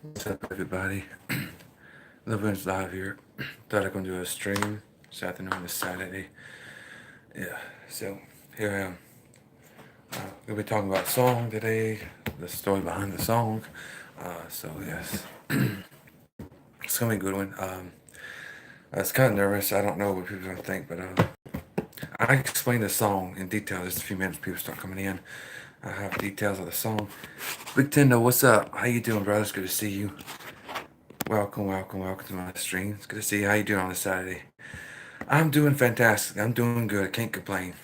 What's up, everybody? Living's live here. Thought I'd gonna do a stream this afternoon, this Saturday. Yeah, so here I am. We'll be talking about song today, the story behind the song. So yes, it's gonna be a good one. I was kind of nervous. I don't know what people are gonna think, but I explain the song in detail. Just a few minutes, people start coming in. I have details of the song. Big Tendo, what's up? How you doing, brother? It's good to see you. Welcome to my stream. It's good to see you. How you doing on this Saturday? I'm doing fantastic. I'm doing good. I can't complain.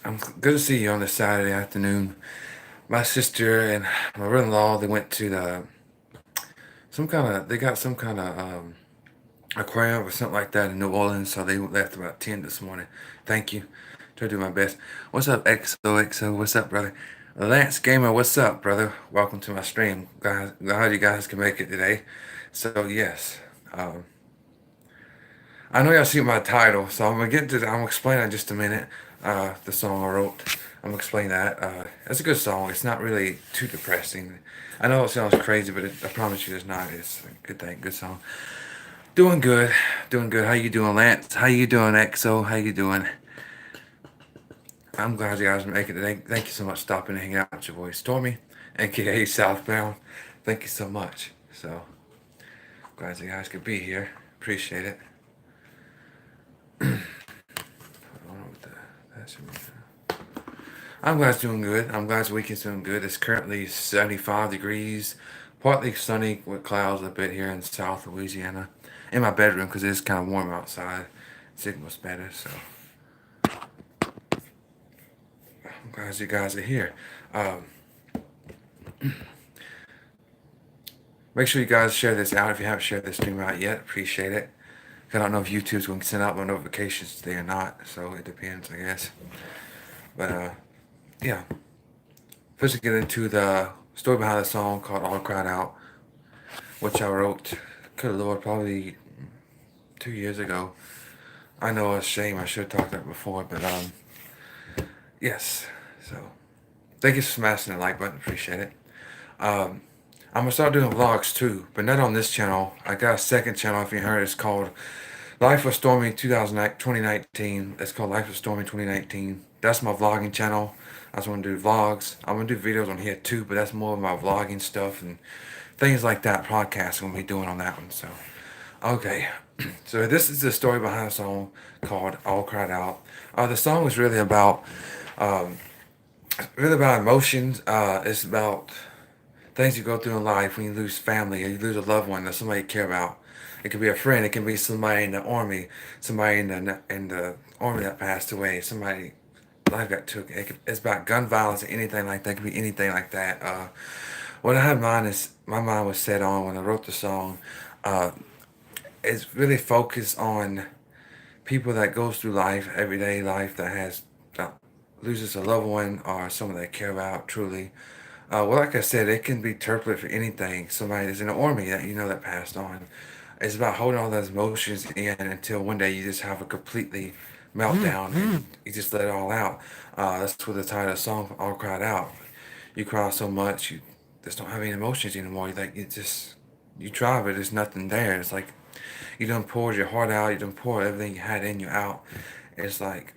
I'm good to see you on this Saturday afternoon. My sister and my brother-in-law, they went to they got some kind of aquarium or something like that in New Orleans. So they left about 10 this morning. Thank you. Try to do my best. What's up, XOXO? What's up, brother? Lance Gamer, what's up, brother? Welcome to my stream, guys. Glad you guys can make it today. So yes, um, I know y'all see my title, so I'm gonna get to. I'm gonna explain in just a minute. The song I wrote. I'm gonna explain that. It's a good song. It's not really too depressing. I know it sounds crazy, but I promise you, it's not. It's a good thing. Good song. Doing good. Doing good. How you doing, Lance? How you doing, XO? How you doing? I'm glad you guys make it. Thank you so much for stopping and hanging out with your boy Stormy, aka Southbound. Thank you so much. So glad you guys could be here. Appreciate it. I'm glad it's doing good. I'm glad the weekend's doing good. It's currently 75 degrees, partly sunny with clouds a bit here in South Louisiana. In my bedroom because it's kind of warm outside. Signal's better, so I'm glad you guys are here. Um, Make sure you guys share this out if you haven't shared this stream out yet. Appreciate it. I don't know if YouTube's going to send out my notifications today or not, so it depends, I guess. But yeah. First, to get into the story behind the song called "All Cried Out," which I wrote, good Lord, probably 2 years ago. I know it's a shame. I should have talked about it before, but yes. So thank you for smashing the like button. Appreciate it. Um, I'm gonna start doing vlogs too, but not on this channel. I got a second channel. If you heard, it's called Life with Stormy 2019. It's called Life with Stormy 2019. That's my vlogging channel. I just want to do vlogs. I'm gonna do videos on here too, but that's more of my vlogging stuff and things like that. Podcasts I'm gonna be doing on that one. So, okay. So this is the story behind a song called "All Cried Out." The song was um, really about emotions. It's about things you go through in life when you lose family or you lose a loved one that somebody you care about. It could be a friend. It can be somebody in the army, somebody in the army that passed away, somebody life got took. It's about gun violence or anything like that. It could be anything like that. What I had in mind is my mind was set on when I wrote the song. Uh, it's really focused on people that goes through life, everyday life that has that loses a loved one or someone they care about truly. Well, like I said, it can be interpreted for anything. Somebody that's in the army that you know that passed on. It's about holding all those emotions in until one day you just have a completely meltdown and you just let it all out. That's what the title of the song "All Cried Out." You cry so much, you just don't have any emotions anymore. You try, but there's nothing there. It's like you done poured your heart out. You done poured everything you had in you out. It's like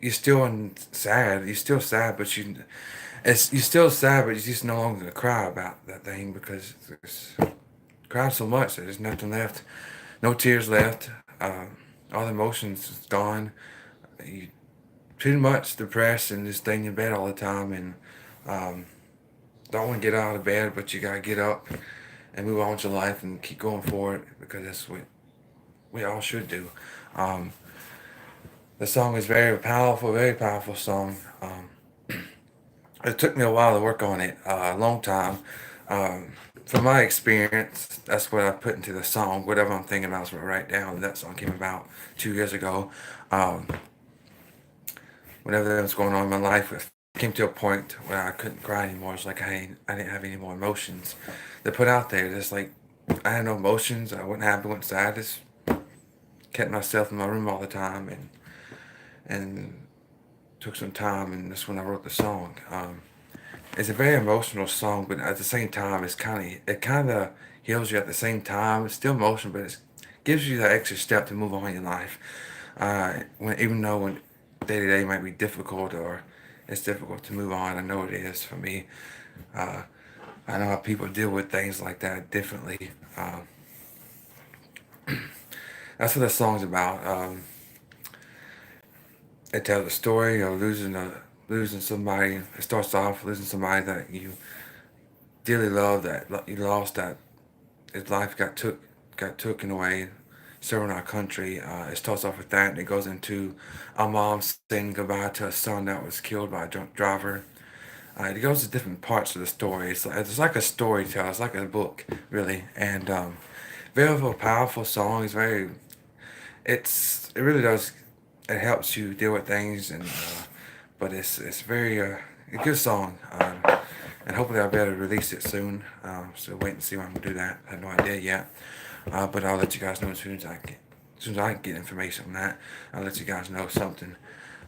you're still sad. You're still sad, but you're still sad, but you're just no longer gonna cry about that thing because it's cried so much that there's nothing left, no tears left. All the emotions is gone. You pretty much depressed and just stay in your bed all the time and um, don't want to get out of bed, but you gotta get up and move on with your life and keep going forward because that's what we all should do. Um, the song is very powerful song. It took me a while to work on it, a long time. Um, from my experience, that's what I put into the song. Whatever I'm thinking about is what I write down. That song came about 2 years ago. Um, Whenever was going on in my life, it came to a point where I couldn't cry anymore. It's like I didn't have any more emotions to put out there. Just like I had no emotions. I wasn't happy, wasn't sad. I just kept myself in my room all the time and took some time, and that's when I wrote the song. It's a very emotional song, but at the same time, it kind of heals you at the same time. It's still emotional, but it gives you that extra step to move on in your life. When even though when day to day might be difficult or it's difficult to move on, I know it is for me. Uh, I know how people deal with things like that differently. That's what the song's about. It tells a story of losing somebody. It starts off losing somebody that you dearly love, that you lost, that his life got taken away, serving our country. It starts off with that, and it goes into a mom saying goodbye to a son that was killed by a drunk driver. It goes to different parts of the story. It's like a storyteller. It's like a book, really, and very powerful song. It really does. It helps you deal with things, but it's very a good song. And hopefully I'll be able to release it soon. So wait and see when I'm gonna do that. I have no idea yet. But I'll let you guys know as soon as I can get information on that. I'll let you guys know something.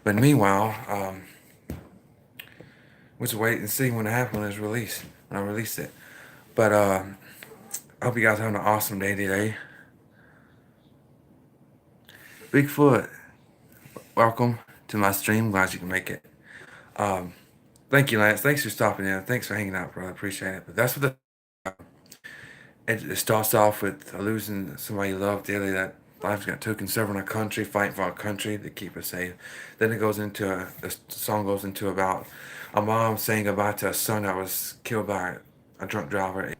But meanwhile, we'll just wait and see when it happens when it's released. When I release it. But I hope you guys are having an awesome day today. Bigfoot, welcome to my stream. Glad you can make it. Um, Thank you, Lance. Thanks for stopping in. Thanks for hanging out, bro. I appreciate it. But that's what it starts off with losing somebody you love dearly. That lives got taken, serving our country, fighting for our country to keep us safe. Then it goes into the song goes into about a mom saying goodbye to a son that was killed by a drunk driver. It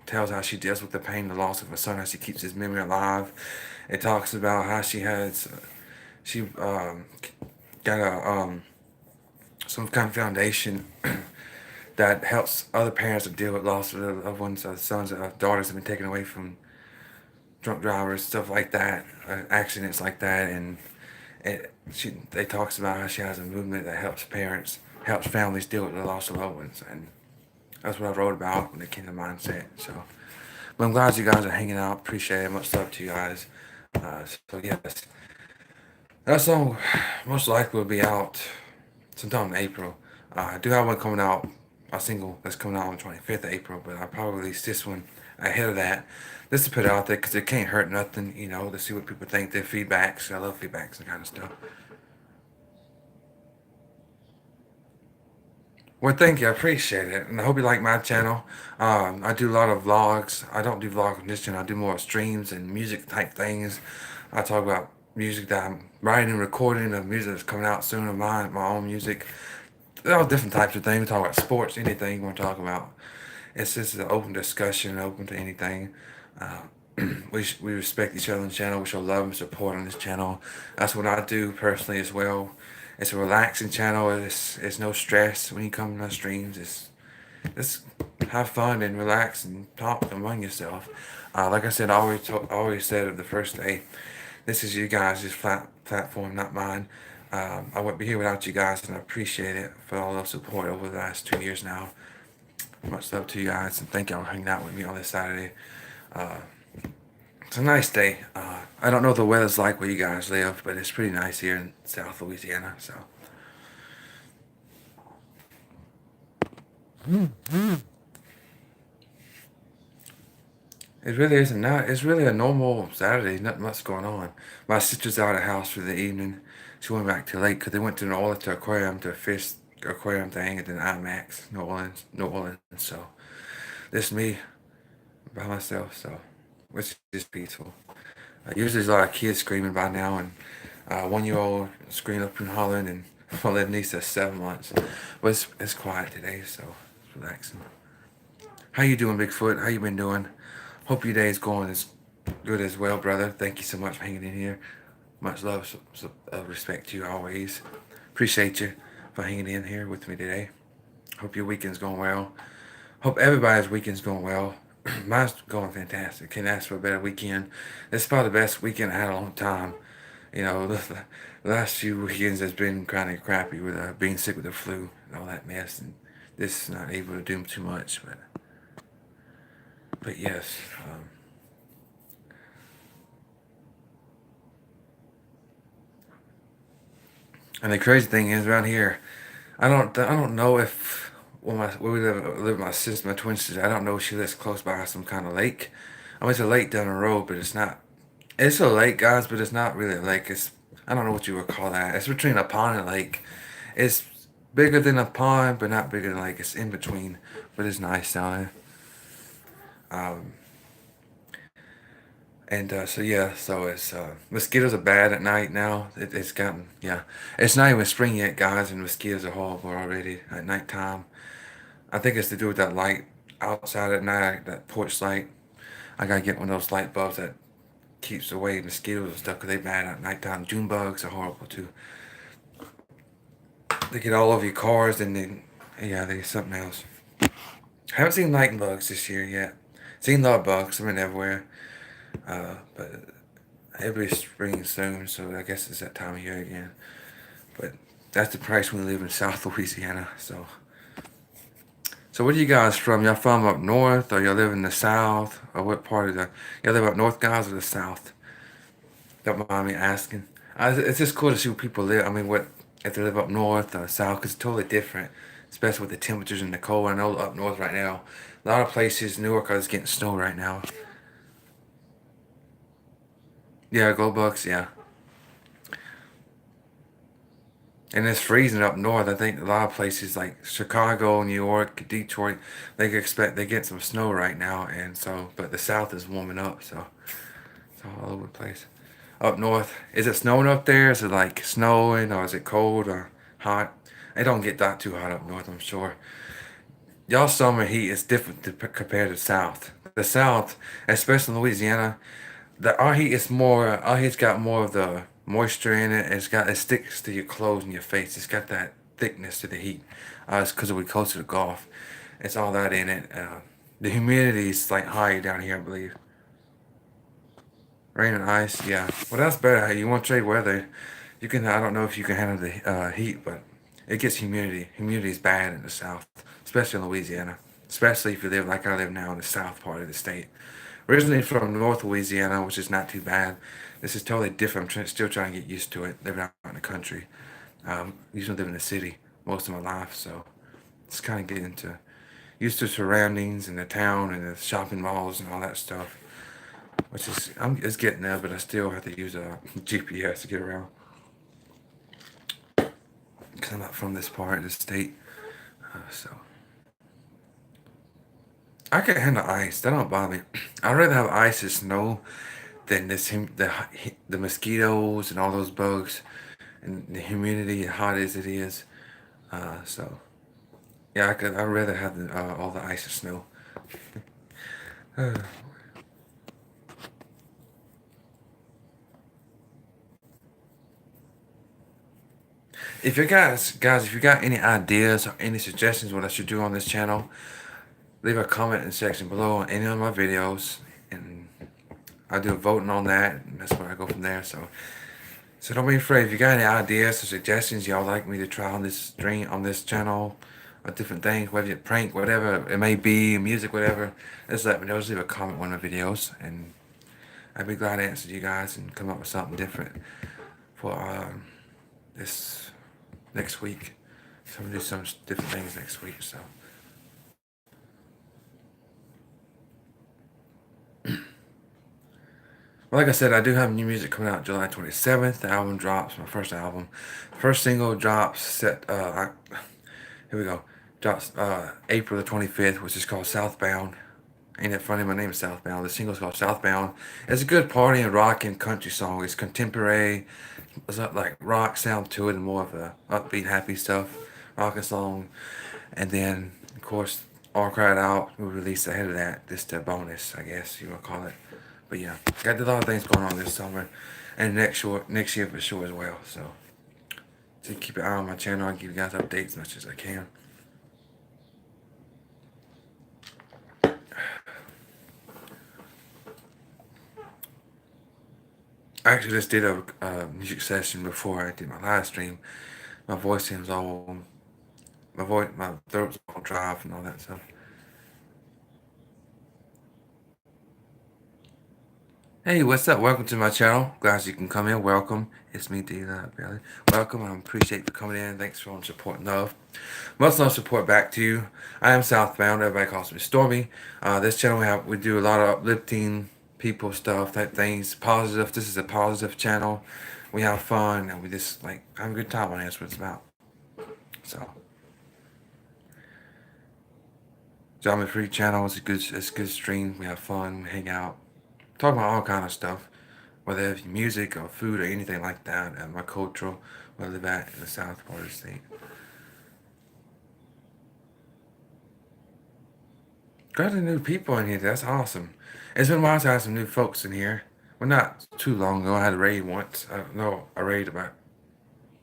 tells how she deals with the pain, the loss of her son, how she keeps his memory alive. It talks about how she got a some kind of foundation that helps other parents to deal with loss of their loved ones, sons, daughters have been taken away from drunk drivers, stuff like that, accidents like that, and they talks about how she has a movement that helps families deal with the loss of loved ones, and that's what I wrote about when it came to mindset. So, but I'm glad you guys are hanging out. Appreciate it. Much love to you guys. So yes, that song most likely will be out sometime in April. I do have one coming out, a single that's coming out on the 25th of April, but I'll probably release this one ahead of that just to put it out there because it can't hurt nothing, to see what people think, their feedbacks. I love feedbacks and kind of stuff. Well, thank you. I appreciate it. And I hope you like my channel. I do a lot of vlogs. I don't do vlogs on this channel. I do more streams and music type things. I talk about music that I'm writing and recording, of music that's coming out soon of mine, my own music. All different types of things. We talk about sports, anything you want to talk about. It's just an open discussion, open to anything. Uh, we respect each other on the channel. We show love and support on this channel. That's what I do personally as well. It's a relaxing channel. It's no stress when you come to my streams. Just have fun and relax and talk among yourself. Like I said, I always said of the first day, this is you guys' platform, not mine. I wouldn't be here without you guys, and I appreciate it for all the support over the last 2 years now. Much love to you guys, and thank y'all for hanging out with me on this Saturday. Uh, it's a nice day. I don't know what the weather's like where you guys live, but it's pretty nice here in South Louisiana. So it really isn't. Not. It's really a normal Saturday. Nothing much going on. My sister's out of the house for the evening. She went back to the lake because they went to New Orleans to aquarium to fish aquarium thing at the IMAX, New Orleans, New Orleans. So this is me by myself. So which is peaceful. Usually there's a lot of kids screaming by now, and 1 year old screaming up and hollering, and my little niece is 7 months. But it's quiet today, so it's relaxing. How you doing, Bigfoot? How you been doing? Hope your day is going as good as well, brother. Thank you so much for hanging in here. Much love, respect to you always. Appreciate you for hanging in here with me today. Hope your weekend's going well. Hope everybody's weekend's going well. Mine's going fantastic. Can't ask for a better weekend. This is probably the best weekend I had in a long time. The last few weekends has been kind of crappy with being sick with the flu and all that mess, and this is not able to do too much. But yes, and the crazy thing is around here, I don't know if where we live with my sister, my twin sister. I don't know if she lives close by some kind of lake. I mean, it's a lake down the road, but it's not. It's a lake, guys, but it's not really a lake. It's I don't know what you would call that. It's between a pond and a lake. It's bigger than a pond, but not bigger than a lake. It's in between, but it's nice down there. Um, and so yeah, so it's mosquitoes are bad at night now. It's gotten yeah. It's not even spring yet, guys, and mosquitoes are horrible already at nighttime. I think it's to do with that light outside at night, that porch light. I gotta get one of those light bulbs that keeps away mosquitoes and stuff because they bad at nighttime. June bugs are horrible too. They get all over your cars and then yeah, they something else. Haven't seen lightning bugs this year yet. Seen love bugs. I've been everywhere. But everybody's spring soon, so I guess it's that time of year again. But that's the price when we live in South Louisiana. So what are you guys from? Y'all from up north, or y'all live in the south, or what part of the? Y'all live up north, guys, or the south? Don't mind me asking. It's just cool to see where people live. I mean, what if they live up north or south? Because it's totally different, especially with the temperatures and the cold. I know up north right now, a lot of places, Newark is getting snow right now. Yeah, glow bugs. Yeah, and it's freezing up north. I think a lot of places like Chicago, New York, Detroit, they get some snow right now, and so but the south is warming up, so it's all over the place. Up north, is it snowing up there? Is it like snowing, or is it cold or hot? It don't get that too hot up north, I'm sure. Y'all summer heat is different compared to south. The south, especially in Louisiana, our heat is more. Our heat's got more of the moisture in it. It sticks to your clothes and your face. It's got that thickness to the heat. It's because we're close to the Gulf. It's all that in it. The humidity is like higher down here, I believe. Rain and ice, yeah. Well, that's better. Hey, you want trade weather? You can. I don't know if you can handle the heat, but it gets humidity. Humidity is bad in the south, especially in Louisiana. Especially if you live like I live now in the south part of the state. Originally from North Louisiana, which is not too bad. This is totally different. Still trying to get used to it. Living out in the country. Usually live in the city most of my life, so it's kind of getting to used to surroundings and the town and the shopping malls and all that stuff. Which is it's getting there, but I still have to use a GPS to get around because I'm not from this part of the state. So I can handle ice. That don't bother me. I'd rather have ice and snow than the mosquitoes and all those bugs and the humidity and hot as it is. So yeah, I'd rather have all the ice and snow. If you guys, if you got any ideas or any suggestions what I should do on this channel, leave a comment in the section below on any of my videos, and I'll do a voting on that, and that's where I go from there. So don't be afraid. If you got any ideas or suggestions y'all like me to try on this stream, on this channel, or different things, whether it's prank, whatever it may be, music, whatever, just let me know. Just leave a comment on the videos, and I'd be glad to answer you guys and come up with something different for this next week. So I'm gonna do some different things next week. So. Well, like I said, I do have new music coming out July 27th. The album drops, my first album. First single drops here we go. Drops April the 25th, which is called Southbound. Ain't it funny? My name is Southbound. The single's called Southbound. It's a good party and rock and country song. It's contemporary. It's not like rock sound to it and more of a upbeat, happy stuff. Rock song. And then, of course, All Cried Out we released ahead of that. Just a bonus, I guess you want to call it. But yeah, got a lot of things going on this summer and next year for sure as well. So keep an eye on my channel. I'll give you guys updates as much as I can. I actually just did a music session before I did my live stream. My voice seems all, my throat's all dry and all that stuff. Hey, what's up? Welcome to my channel. Glad you can come in. Welcome. It's me, D. Bailey. Welcome. I appreciate you coming in. Thanks for support and love. Much love support back to you. I am Southbound. Everybody calls me Stormy. This channel we do a lot of uplifting people stuff, type things, positive. This is a positive channel. We have fun and we just like have a good time on it. That's what it's about. So, Drama Free channel is a good stream. We have fun, we hang out, talk about all kind of stuff. Whether it's music or food or anything like that, and my cultural, where I live at in the south part of the state. Got the new people in here, that's awesome. It's been a while since I had some new folks in here. Well, not too long ago, I had a raid once. No, I raid about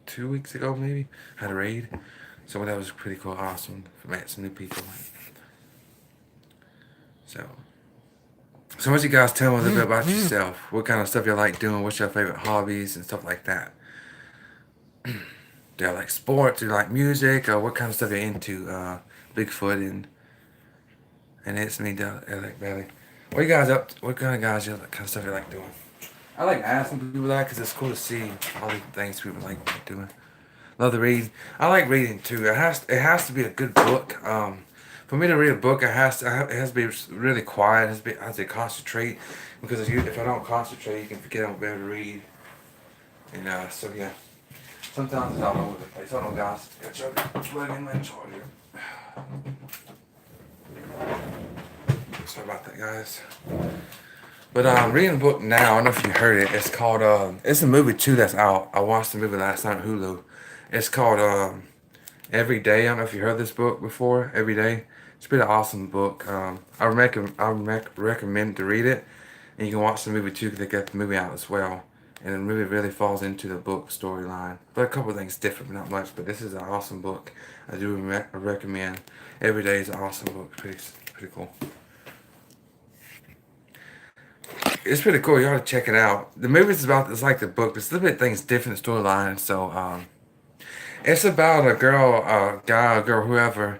2 weeks ago, maybe. I had a raid. So that was pretty cool, awesome. Met some new people. So, so what you guys tell me a little bit about yourself? What kind of stuff you like doing? What's your favorite hobbies and stuff like that? Do you like sports? Do you like music? Or what kind of stuff you're into? Bigfoot and it's me, Alec Bailey. What you guys up? What kind of guys you kind of stuff you like doing? I like asking people that because it's cool to see all the things people like doing. Love to read. I like reading too. It has to be a good book. For me to read a book, it has to be really quiet. I have to concentrate because if I don't concentrate, you can forget I won't be able to read. And so yeah, sometimes it's all over the place. I don't know, guys. Got your plug in my charger. Sorry about that, guys. But I'm reading a book now. I don't know if you heard it. It's called it's a movie too that's out. I watched the movie last night on Hulu. It's called Every Day. I don't know if you heard this book before. Every Day. It's been an awesome book. Recommend to read it, and you can watch the movie too because they got the movie out as well. And the movie really falls into the book storyline. But a couple of things different, but not much. But this is an awesome book. I do recommend. Every Day is an awesome book. Pretty cool. It's pretty cool. You ought to check it out. The movie's about it's like the book. There's a little bit things different storyline. So it's about a girl, a guy, a girl, whoever.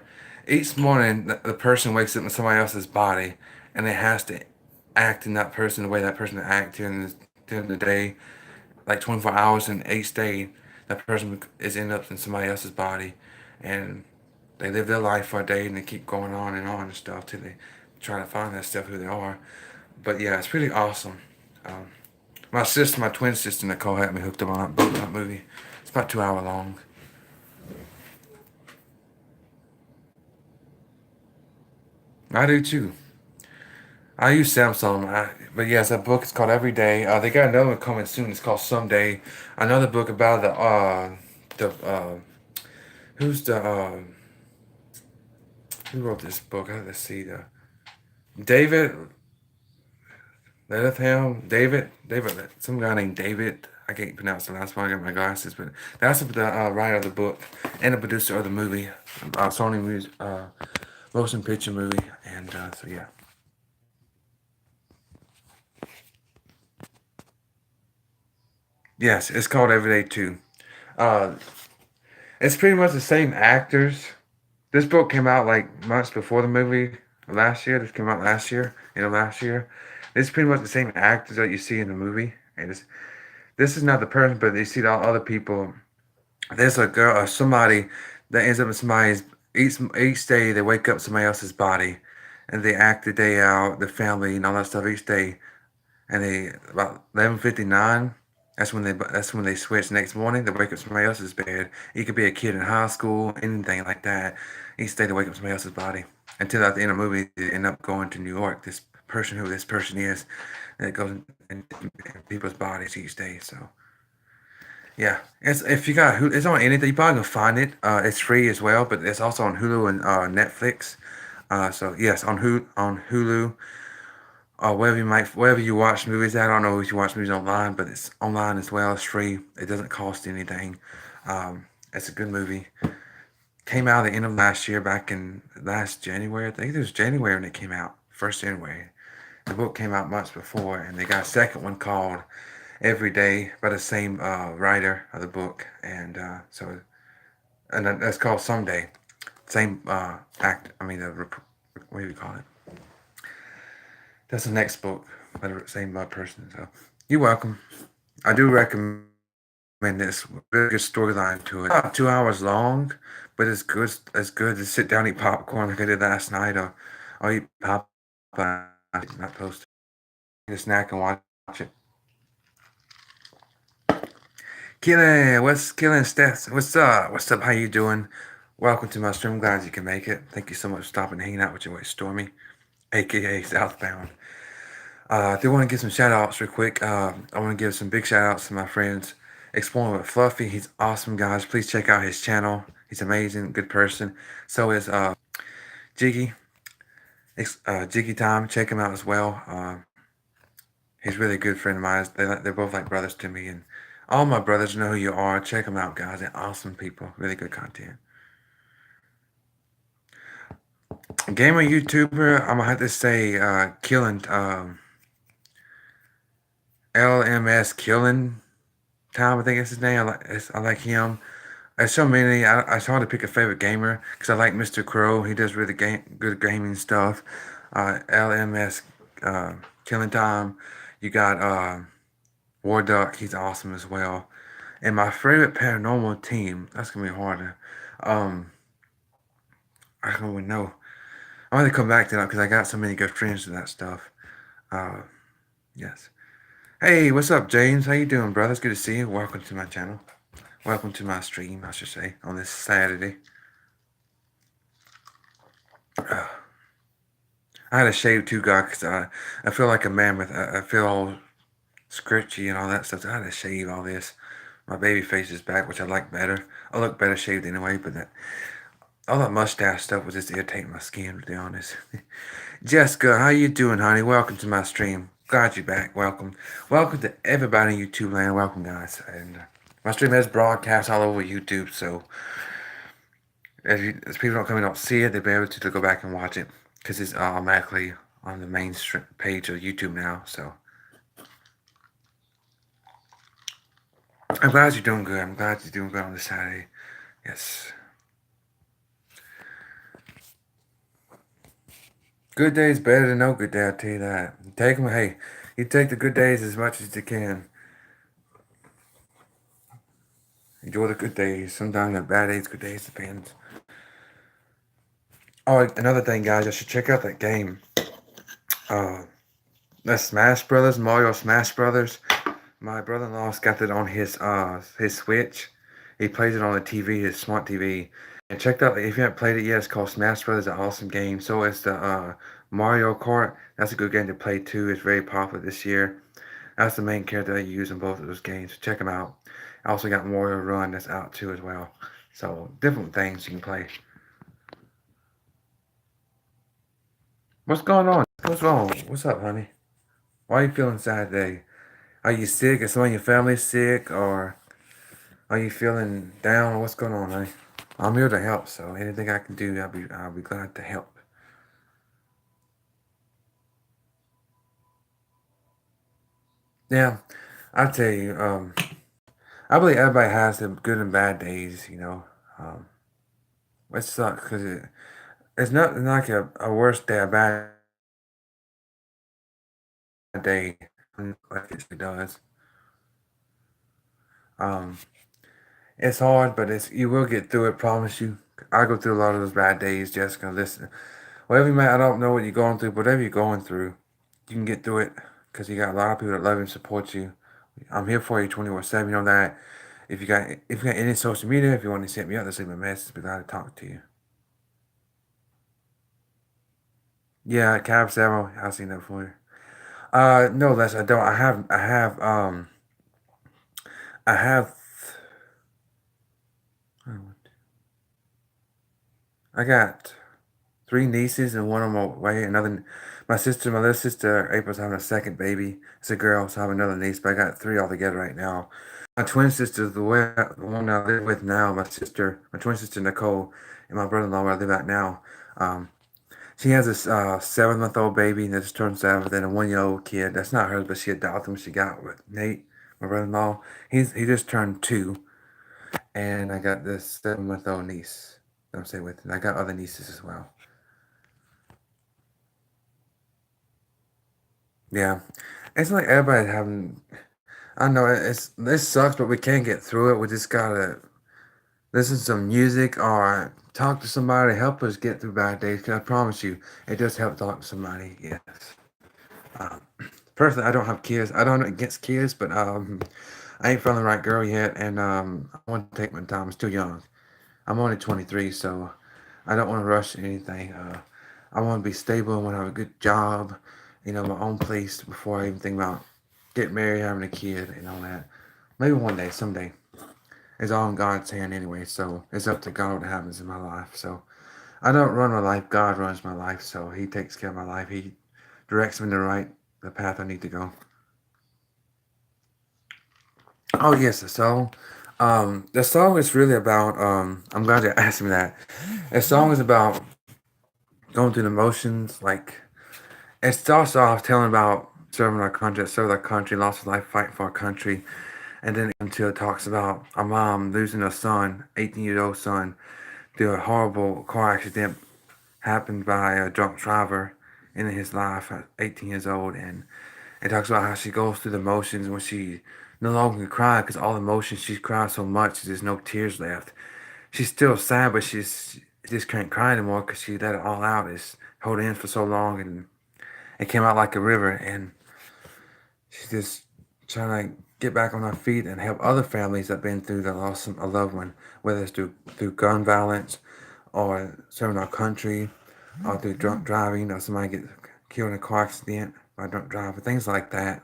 Each morning, the person wakes up in somebody else's body, and it has to act in that person the way that person act during the day, like 24 hours. And each day, that person is end up in somebody else's body, and they live their life for a day, and they keep going on and stuff till they try to find that stuff who they are. But yeah, it's pretty awesome. Um, my twin sister Nicole had me hooked up on that movie. It's about 2 hour long. I do too. I use Samsung, but yes, that book is called Every Day. They got another one coming soon. It's called Someday. Another book about the who's the who wrote this book? Let's see the David David, some guy named David. I can't pronounce the last one. I got my glasses, but that's the writer of the book and the producer of the movie, Sony Music, motion picture movie, and so yeah. Yes, it's called Everyday Two. Uh, it's pretty much the same actors. This book came out like months before the movie last year. This came out last year, last year. It's pretty much the same actors that you see in the movie, and this is not the person, but you see all other people. There's a girl or somebody that ends up in somebody's each day they wake up in somebody else's body, and they act the day out, the family and all that stuff each day, and they about 11:59. That's when they switch. Next morning, they wake up in somebody else's bed. You could be a kid in high school, anything like that. Each day they wake up in somebody else's body. Until at the end of the movie, they end up going to New York. This person, who this person is, and it goes in people's bodies each day. So yeah, it's if you got it's on anything. You probably can find it. It's free as well, but it's also on Hulu and Netflix. So yes, on Hulu, wherever you watch movies at. I don't know if you watch movies online, but it's online as well. It's free. It doesn't cost anything. It's a good movie. Came out at the end of last year, back in last January. I think it was January when it came out. First January. The book came out months before, and they got a second one called Every Day by the same writer of the book, and that's called Someday. Same act. I mean, what do you call it? That's the next book. by the same person. So you're welcome. I do recommend this. Really good storyline to it. About 2 hours long, but it's good. It's good to sit down and eat popcorn like I did last night, or eat Popeye. Not toast. Eat a snack and watch it. Killing, what's killing, Steph? What's up? What's up? How you doing? Welcome to my stream. Glad you can make it. Thank you so much for stopping and hanging out with your boy Stormy, aka Southbound. I do want to give some shout outs real quick. I want to give some big shout outs to my friends Exploring with Fluffy. He's awesome, guys. Please check out his channel. He's amazing, good person. So is Jiggy. Jiggy Time. Check him out as well. He's really a good friend of mine. They're both like brothers to me, and all my brothers know who you are. Check them out, guys. They're awesome people. Really good content. Gamer YouTuber, I'm gonna have to say, Killing, LMS Killing Time. I think it's his name. I like him. There's so many. It's hard to pick a favorite gamer because I like Mr. Crow. He does really good gaming stuff. LMS Killing Time. You got War Duck. He's awesome as well. And my favorite paranormal team. That's gonna be harder. Um, I don't even know. I'm gonna come back to that because I got so many good friends to that stuff. Uh, yes. Hey, what's up, James? How you doing, brother? It's good to see you. Welcome to my channel. Welcome to my stream, I should say, on this Saturday. I had to shave too, God, because I feel like a mammoth. I feel all scritchy and all that stuff. So I had to shave all this. My baby face is back, which I like better. I look better shaved anyway, but all that mustache stuff was just irritating my skin, to be honest. Jessica, how you doing, honey? Welcome to my stream. Glad you're back. Welcome. Welcome to everybody in YouTube land. Welcome, guys. And my stream has broadcast all over YouTube, so if people don't come and don't see it, they'll be able to go back and watch it because it's automatically on the main page of YouTube now. So I'm glad you're doing good. I'm glad you're doing good on this Saturday. Yes. Good days better than no good day. I'll tell you that. Take them. Hey, you take the good days as much as you can. Enjoy the good days. Sometimes the bad days, good days depends. Oh, another thing, guys, I should check out that game. That's Smash Brothers, Mario Smash Brothers. My brother-in-law's got that on his Switch. He plays it on the TV, his smart TV. And check out if you haven't played it yet. It's called Smash Brothers. An awesome game. So is the Mario Kart. That's a good game to play too. It's very popular this year. That's the main character I use in both of those games. So check them out. I also got Mario Run that's out too as well. So different things you can play. What's going on? What's wrong? What's up, honey? Why are you feeling sad today? Are you sick? Is someone in your family sick? Or are you feeling down? What's going on, honey? I'm here to help, so anything I can do, I'll be glad to help. Yeah, I tell you, I believe everybody has their good and bad days, you know. Um, it sucks because it's not like a worse day, a bad day, like it does. Um, it's hard, but you will get through it. Promise you. I go through a lot of those bad days. Jessica, listen, whatever you might, I don't know what you're going through, but whatever you're going through, you can get through it because you got a lot of people that love you and support you. I'm here for you 24/7. You know that. If you got any social media, if you want to send me up, just leave me a message. Be glad to talk to you. Yeah, Cab Several. I've seen that before. No, Les, I don't. I have, I got three nieces and one on my way. My little sister, April's having a second baby. It's a girl, so I have another niece, but I got three altogether right now. My twin sister, the one I live with now, my twin sister Nicole, and my brother-in-law where I live at now. Um, she has a 7-month-old baby that just turned 7, and a 1-year-old kid. That's not hers, but she adopted him. She got with Nate, my brother-in-law. He just turned 2, and I got this 7-month-old niece. That I'm staying with, and I got other nieces as well. Yeah, it's like everybody having. I know it's this sucks, but we can't get through it. We just gotta listen to some music or talk to somebody, help us get through bad days. Cause I promise you, it does help talk to somebody. Yes. Um, Personally, I don't have kids. I don't against kids, but I ain't found the right girl yet, and I want to take my time. I'm still young. I'm only 23, so I don't want to rush anything. I want to be stable. I want to have a good job, my own place before I even think about getting married, having a kid, and all that. Maybe one day, someday. It's all in God's hand anyway, so it's up to God what happens in my life. So I don't run my life. God runs my life, so He takes care of my life. He directs me in the path I need to go. Oh yes, the song. The song is really about. I'm glad you asked me that. The song is about going through the motions. Like it starts off telling about serving our country, serve our country, lost his life fighting for our country, and then until it talks about a mom losing a son, 18-year old son, through a horrible car accident happened by a drunk driver in his life at 18 years old, and it talks about how she goes through the motions when she no longer can cry because all the emotions she's cried so much there's no tears left. She's still sad, but she just can't cry anymore because she let it all out. It's held in for so long, and it came out like a river, and she's just trying to get back on her feet and help other families that've been through the loss of a loved one, whether it's through gun violence or serving our country or through drunk driving or somebody gets killed in a car accident by a drunk driver, things like that.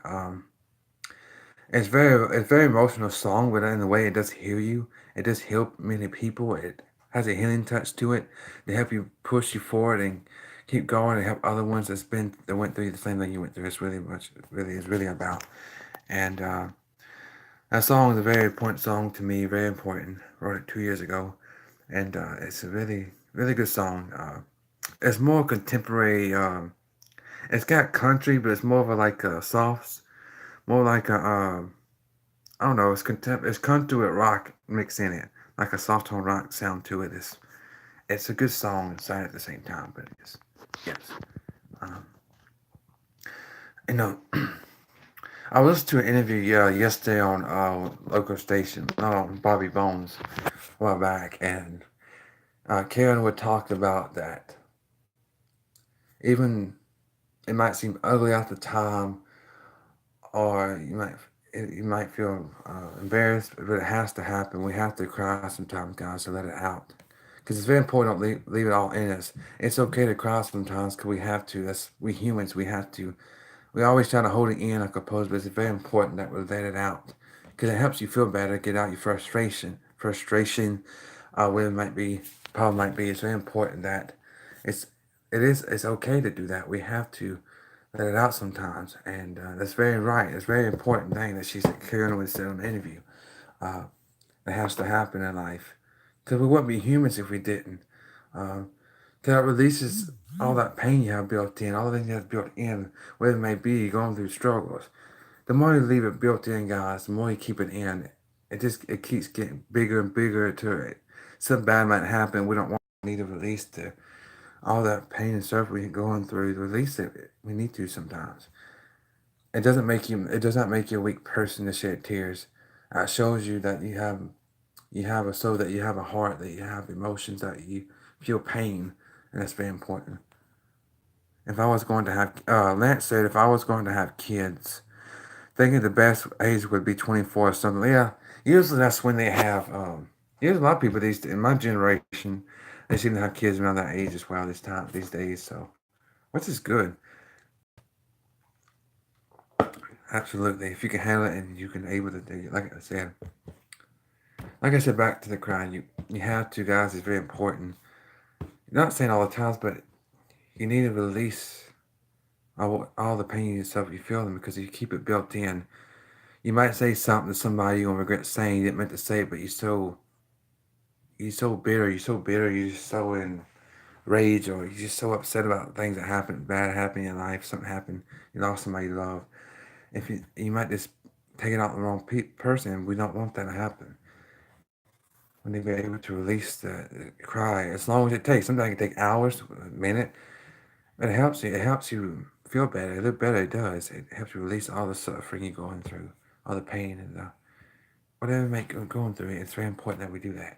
It's very emotional song, but in a way it does heal you. It does help many people. It has a healing touch to it to help you push you forward and keep going and help other ones that went through the same thing you went through. It's really much really is really about. And that song is a very important song to me, very important. Wrote it 2 years ago, and it's a really really good song. It's more contemporary. It's got country, but it's more of a like a soft, more like a I don't know. It's country with rock mixed in it, like a soft tone rock sound to it. It's a good song inside at the same time, but it's yes. Um, you know, I listened to an interview yesterday on local station, Bobby Bones, a while back, and Karen would talk about that. Even it might seem ugly at the time, or you might feel embarrassed, but it has to happen. We have to cry sometimes, guys, to let it out. Because it's very important. Don't leave it all in us. It's okay to cry sometimes because we have to. That's we humans. We have to. We always try to hold it in, I suppose, but it's very important that we let it out because it helps you feel better. Get out your frustration, whatever it might be, problem might be. It's very important that it's it's okay to do that. We have to let it out sometimes, and that's very right. It's a very important thing that she's Karen would said on the interview. Uh, that has to happen in life because we wouldn't be humans if we didn't. Because that releases all that pain you have built in, all the things you have built in, whatever it may be, going through struggles. The more you leave it built in, guys, the more you keep it in. It keeps getting bigger and bigger to it. Something bad might happen. We don't want need to release all that pain and suffering you're going through. To release it. We need to sometimes. It does not make you a weak person to shed tears. It shows you that you have a soul, that you have a heart, that you have emotions, that you feel pain, and that's very important. If I was going to have, Lance said, if I was going to have kids, thinking the best age would be 24 or something. Yeah, usually that's when they have. Usually a lot of people in my generation, they seem to have kids around that age as well these days. So, which is good. Absolutely, if you can handle it and you can able to do it, like I said, back to the crying, you have to, guys. It's very important. Not saying all the times, but you need to release all the pain and stuff you feel them because if you keep it built in, you might say something to somebody you're gonna regret saying you didn't meant to say it, but you're so bitter, you're just so in rage, or you're just so upset about things that happened, bad happened in your life, something happened, you lost somebody you love. If you might just take it out on the wrong person, we don't want that to happen. We need to be able to release the cry as long as it takes. Sometimes it can take hours, a minute, but it helps you. It helps you feel better. The better it does. It helps you release all the suffering you're going through, all the pain and whatever make you're going through. It's very important that we do that.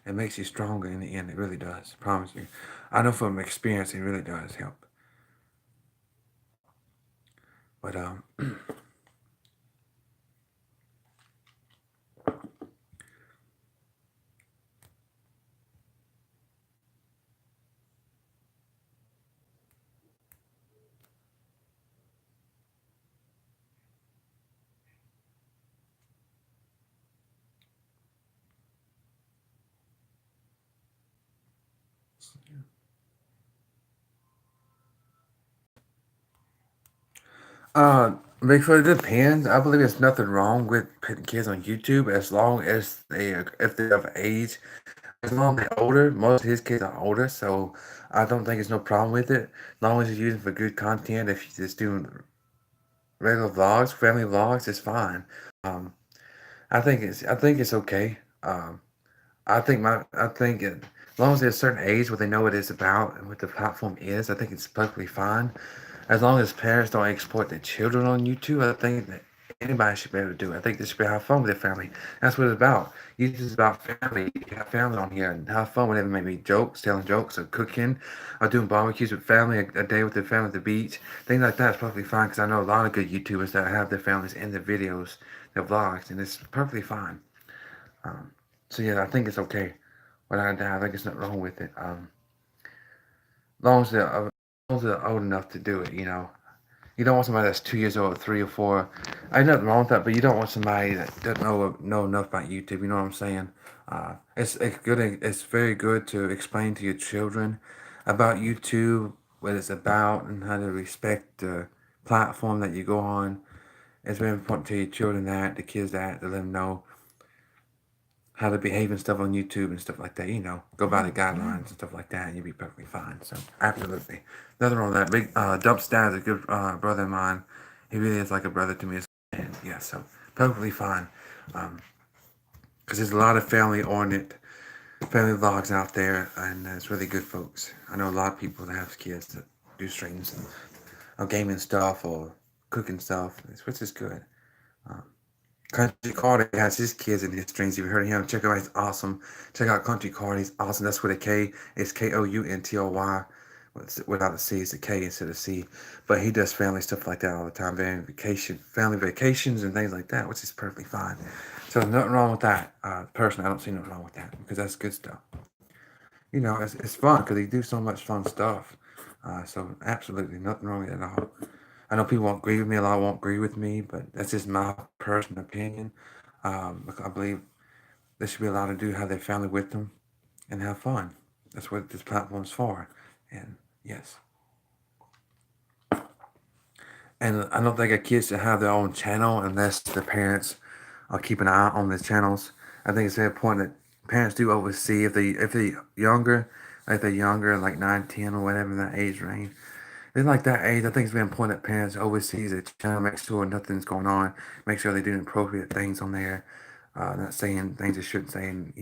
It makes you stronger in the end. It really does. I promise you. I know from experience, it really does help. But because it depends. I believe there's nothing wrong with putting kids on YouTube as long as if they're of age. As long as they're older, most of his kids are older, so I don't think there's no problem with it. As long as you're using for good content, if you're just doing regular vlogs, family vlogs, it's fine. Um, I think it's okay. As long as there's a certain age where they know what it's about and what the platform is, I think it's perfectly fine. As long as parents don't exploit their children on YouTube, I think that anybody should be able to do it. I think they should be able to have fun with their family. That's what it's about. YouTube is about family. You have family on here and have fun with it. Maybe jokes, telling jokes, or cooking, or doing barbecues with family, a day with their family at the beach. Things like that is perfectly fine because I know a lot of good YouTubers that have their families in their videos, their vlogs, and it's perfectly fine. Um, so yeah, I think it's okay. Without a doubt, I think there's nothing wrong with it. As long as they're old enough to do it, you know. You don't want somebody that's 2 years old, 3 or 4. I have nothing wrong with that, but you don't want somebody that doesn't know enough about YouTube. You know what I'm saying? It's good. It's very good to explain to your children about YouTube, what it's about, and how to respect the platform that you go on. It's very important to your children that the kids that to let them know how to behave and stuff on YouTube and stuff like that. You know, go by the guidelines and stuff like that, and you'll be perfectly fine. So, absolutely. Nothing wrong with that. Big Dump Dad is a good brother of mine. He really is like a brother to me. And yeah, so perfectly fine. Because there's a lot of family oriented, family vlogs out there, and it's really good, folks. I know a lot of people that have kids that do streams of gaming stuff or cooking stuff, which is good. Um, Country Carter has his kids in his streams. If you heard of him, check him out. He's awesome. Check out Country Carter. He's awesome. That's with a K. It's Kountoy. Without a C, it's a K instead of C. But he does family stuff like that all the time. Family vacations and things like that, which is perfectly fine. So there's nothing wrong with that. Personally, I don't see nothing wrong with that because that's good stuff. You know, it's fun because they do so much fun stuff. So absolutely nothing wrong with it at all. I know people won't agree with me. A lot won't agree with me, but that's just my personal opinion. Because I believe they should be allowed to have their family with them and have fun. That's what this platform's for. And yes, and I don't think a kid should have their own channel unless the parents keep an eye on the channels. I think it's very important that parents do oversee if they're younger, like 9, 10, or whatever in that age range. It's like that age. I think it's very important that parents oversee the channel, make sure nothing's going on, make sure they're doing appropriate things on there, not saying things they shouldn't say, and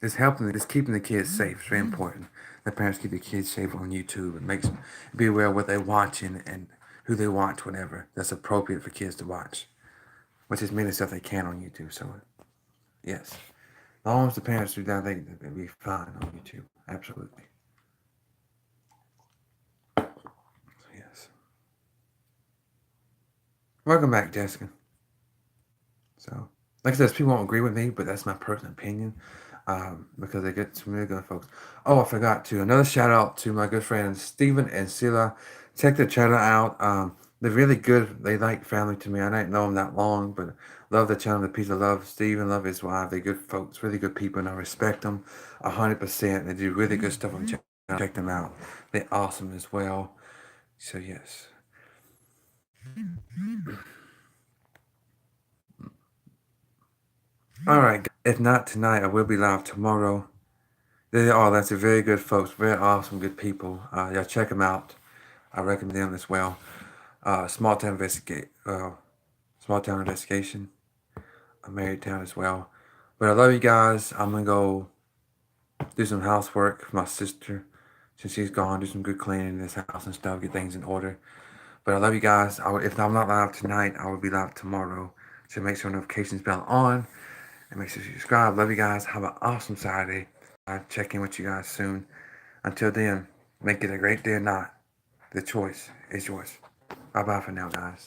just keeping the kids safe. It's very important that parents keep the kids safe on YouTube and be aware of what they're watching and who they watch, whatever that's appropriate for kids to watch, which is many stuff they can on YouTube. So yes, as long as the parents do that, I think they'll be fine on YouTube. Absolutely. So yes. Welcome back, Jessica. So, like I said, people won't agree with me, but that's my personal opinion because they get some really good folks. Oh, I forgot to. Another shout out to my good friends Stephen and Sila. Check their channel out. They're really good. They like family to me. I didn't know them that long, but love the channel. The piece of love. Stephen, love his wife. They're good folks, really good people, and I respect them 100%. They do really good stuff on channel. Check them out. They're awesome as well. So, yes. All right. If not tonight, I will be live tomorrow. That's a very good folks, very awesome, good people. Y'all check them out. I recommend them as well. Small town investigation, a married town as well. But I love you guys. I'm gonna go do some housework for my sister. since she's gone, do some good cleaning in this house and stuff, get things in order. But I love you guys. If I'm not live tonight, I will be live tomorrow. So make sure notifications bell on and make sure you subscribe. Love you guys. Have an awesome Saturday. I'll check in with you guys soon. Until then, make it a great day or not. The choice is yours. Bye bye for now, guys.